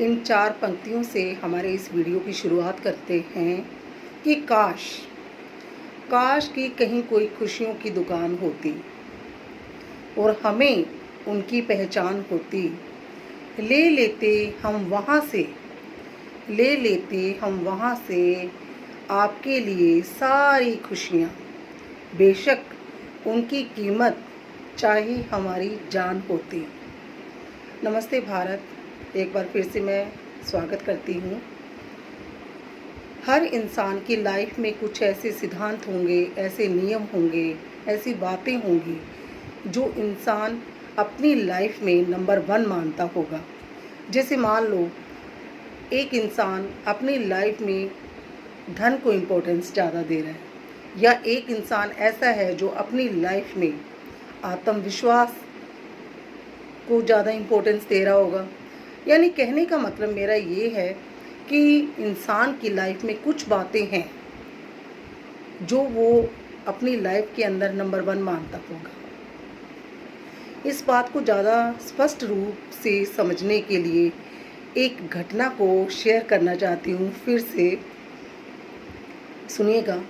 इन 4 पंक्तियों से हमारे इस वीडियो की शुरुआत करते हैं कि काश काश कि कहीं कोई खुशियों की दुकान होती और हमें उनकी पहचान होती। ले लेते हम वहाँ से ले लेते हम वहाँ से आपके लिए सारी खुशियाँ। बेशक उनकी कीमत चाहे हमारी जान होती। नमस्ते भारत, एक बार फिर से मैं स्वागत करती हूँ। हर इंसान की लाइफ में कुछ ऐसे सिद्धांत होंगे, ऐसे नियम होंगे, ऐसी बातें होंगी जो इंसान अपनी लाइफ में नंबर 1 मानता होगा। जैसे मान लो एक इंसान अपनी लाइफ में धन को इम्पोर्टेंस ज़्यादा दे रहा है, या एक इंसान ऐसा है जो अपनी लाइफ में आत्मविश्वास को ज़्यादा इम्पोर्टेंस दे रहा होगा। यानी कहने का मतलब मेरा ये है कि इंसान की लाइफ में कुछ बातें हैं जो वो अपनी लाइफ के अंदर नंबर 1 मानता होगा। इस बात को ज़्यादा स्पष्ट रूप से समझने के लिए एक घटना को शेयर करना चाहती हूँ। फिर से सुनिएगा।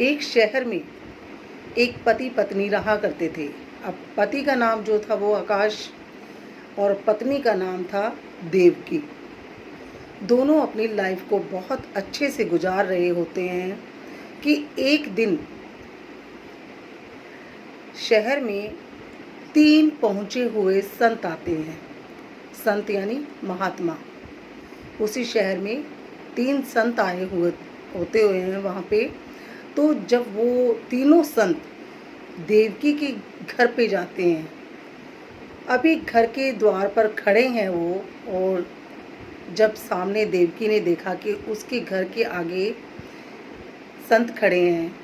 एक शहर में एक पति पत्नी रहा करते थे। अब पति का नाम जो था वो आकाश और पत्नी का नाम था देवकी। दोनों अपनी लाइफ को बहुत अच्छे से गुजार रहे होते हैं कि एक दिन शहर में 3 पहुँचे हुए संत आते हैं। संत यानी महात्मा। उसी शहर में 3 संत आए हुए होते हुए हैं वहाँ पे। तो जब वो तीनों संत देवकी के घर पे जाते हैं, अभी घर के द्वार पर खड़े हैं वो, और जब सामने देवकी ने देखा कि उसके घर के आगे संत खड़े हैं,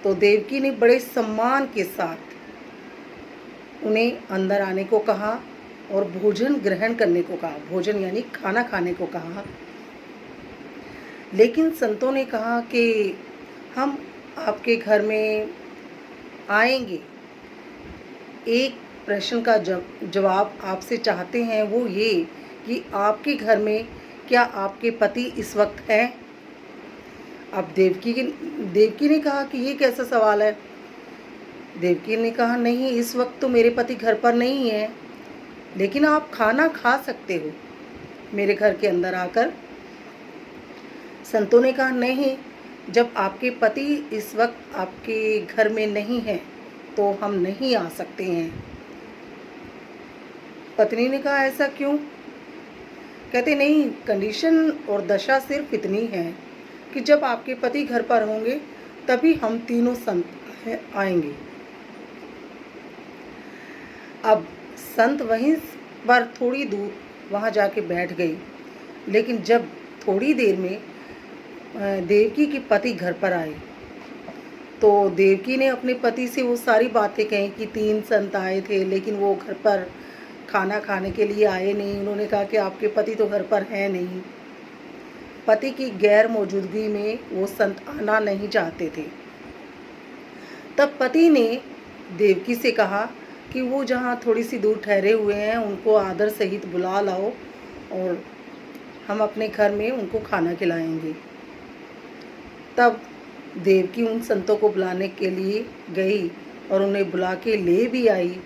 तो देवकी ने बड़े सम्मान के साथ उन्हें अंदर आने को कहा और भोजन ग्रहण करने को कहा। भोजन यानी खाना खाने को कहा। लेकिन संतों ने कहा कि हम आपके घर में आएंगे, एक प्रश्न का जवाब आपसे चाहते हैं, वो ये कि आपके घर में क्या आपके पति इस वक्त हैं? अब देवकी ने कहा कि ये कैसा सवाल है। देवकी ने कहा नहीं, इस वक्त तो मेरे पति घर पर नहीं है, लेकिन आप खाना खा सकते हो मेरे घर के अंदर आकर। संतों ने कहा नहीं, जब आपके पति इस वक्त आपके घर में नहीं है तो हम नहीं आ सकते हैं। पत्नी ने कहा ऐसा क्यों? कहते नहीं, कंडीशन और दशा सिर्फ इतनी है कि जब आपके पति घर पर होंगे तभी हम तीनों संत आएंगे। अब संत वहीं पर थोड़ी दूर वहाँ जाके बैठ गई, लेकिन जब थोड़ी देर में देवकी के पति घर पर आए तो देवकी ने अपने पति से वो सारी बातें कही कि 3 संत आए थे लेकिन वो घर पर खाना खाने के लिए आए नहीं। उन्होंने कहा कि आपके पति तो घर पर हैं नहीं। पति की गैर मौजूदगी में वो संत आना नहीं चाहते थे। तब पति ने देवकी से कहा कि वो जहाँ थोड़ी सी दूर ठहरे हुए हैं उनको आदर सहित बुला लाओ और हम अपने घर में उनको खाना खिलाएंगे। तब देवकी उन संतों को बुलाने के लिए गई और उन्हें बुला के ले भी आई,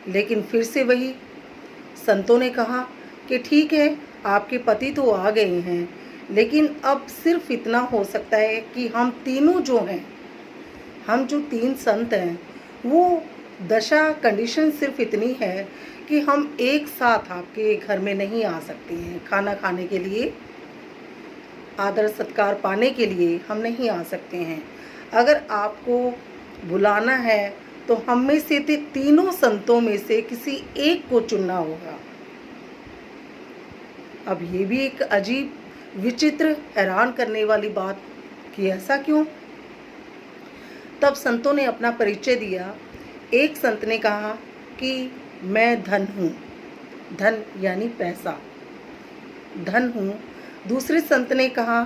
लेकिन फिर से वही संतों ने कहा कि ठीक है, आपके पति तो आ गए हैं, लेकिन अब सिर्फ इतना हो सकता है कि हम तीनों जो हैं, हम जो 3 संत हैं, वो दशा कंडीशन सिर्फ इतनी है कि हम एक साथ आपके घर में नहीं आ सकते हैं। खाना खाने के लिए, आदर सत्कार पाने के लिए हम नहीं आ सकते हैं। अगर आपको बुलाना है तो हम में से तीनों संतों में से किसी एक को चुनना होगा। अब ये भी एक अजीब, विचित्र, हैरान करने वाली बात कि ऐसा क्यों? तब संतों ने अपना परिचय दिया। एक संत ने कहा कि मैं धन हूँ, धन यानी पैसा, धन हूँ। दूसरे संत ने कहा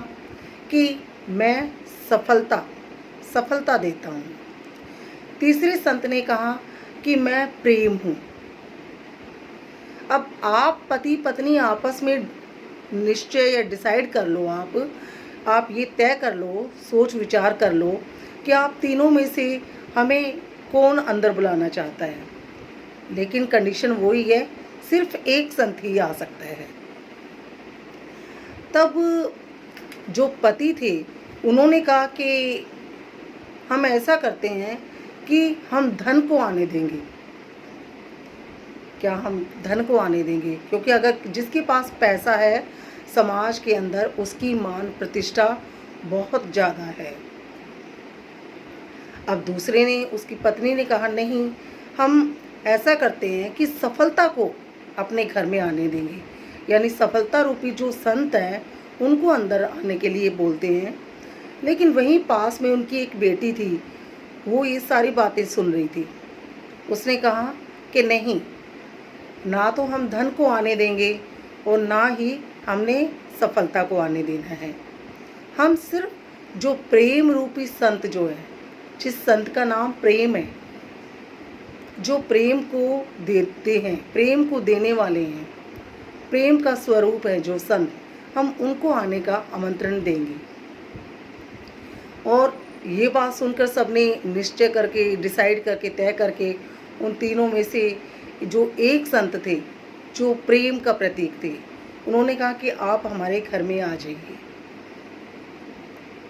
कि मैं सफलता देता हूँ। तीसरे संत ने कहा कि मैं प्रेम हूँ। अब आप पति पत्नी आपस में निश्चय या डिसाइड कर लो, आप ये तय कर लो, सोच विचार कर लो कि आप तीनों में से हमें कौन अंदर बुलाना चाहता है। लेकिन कंडीशन वही है, सिर्फ एक संत ही आ सकता है। तब जो पति थे उन्होंने कहा कि हम ऐसा करते हैं कि हम धन को आने देंगे। क्या हम धन को आने देंगे? क्योंकि अगर जिसके पास पैसा है समाज के अंदर उसकी मान प्रतिष्ठा बहुत ज़्यादा है। अब दूसरे ने, उसकी पत्नी ने कहा नहीं, हम ऐसा करते हैं कि सफलता को अपने घर में आने देंगे, यानी सफलता रूपी जो संत हैं उनको अंदर आने के लिए बोलते हैं। लेकिन वहीं पास में उनकी एक बेटी थी, वो ये सारी बातें सुन रही थी। उसने कहा कि नहीं, ना तो हम धन को आने देंगे और ना ही हमने सफलता को आने देना है। हम सिर्फ जो प्रेम रूपी संत जो है, जिस संत का नाम प्रेम है, जो प्रेम को देते हैं, प्रेम को देने वाले हैं, प्रेम का स्वरूप है जो संत, हम उनको आने का आमंत्रण देंगे। और ये बात सुनकर सबने निश्चय करके, डिसाइड करके, तय करके उन तीनों में से जो एक संत थे जो प्रेम का प्रतीक थे, उन्होंने कहा कि आप हमारे घर में आ जाइए।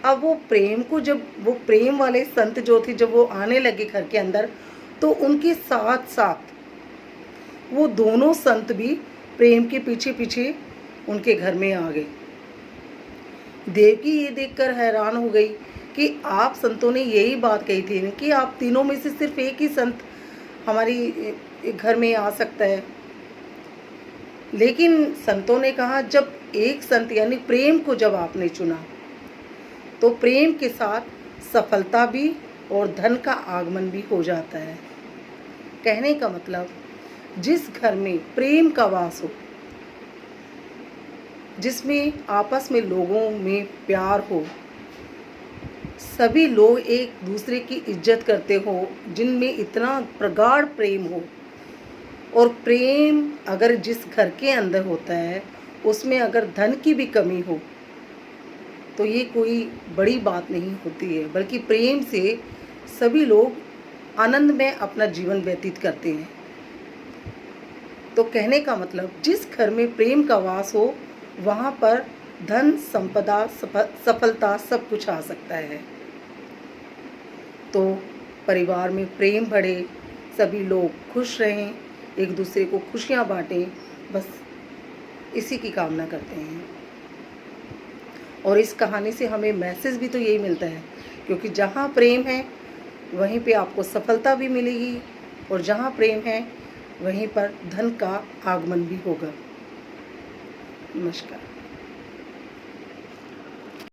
अब वो प्रेम को, जब वो प्रेम वाले संत जो थे जब वो आने लगे घर के अंदर, तो उनके साथ साथ वो दोनों संत भी प्रेम के पीछे पीछे उनके घर में आ गए। देवकी ये देखकर हैरान हो गई कि आप संतों ने यही बात कही थी कि आप तीनों में से सिर्फ एक ही संत हमारी घर में आ सकता है। लेकिन संतों ने कहा जब एक संत यानी प्रेम को जब आपने चुना तो प्रेम के साथ सफलता भी और धन का आगमन भी हो जाता है। कहने का मतलब, जिस घर में प्रेम का वास हो, जिसमें आपस में लोगों में प्यार हो, सभी लोग एक दूसरे की इज्जत करते हो, जिनमें इतना प्रगाढ़ प्रेम हो, और प्रेम अगर जिस घर के अंदर होता है उसमें अगर धन की भी कमी हो तो ये कोई बड़ी बात नहीं होती है, बल्कि प्रेम से सभी लोग आनंद में अपना जीवन व्यतीत करते हैं। तो कहने का मतलब, जिस घर में प्रेम का वास हो वहाँ पर धन, संपदा, सफलता सब कुछ आ सकता है। तो परिवार में प्रेम बढ़े, सभी लोग खुश रहें, एक दूसरे को खुशियाँ बांटें, बस इसी की कामना करते हैं। और इस कहानी से हमें मैसेज भी तो यही मिलता है, क्योंकि जहाँ प्रेम है वहीं पे आपको सफलता भी मिलेगी, और जहाँ प्रेम है वहीं पर धन का आगमन भी होगा। नमस्कार।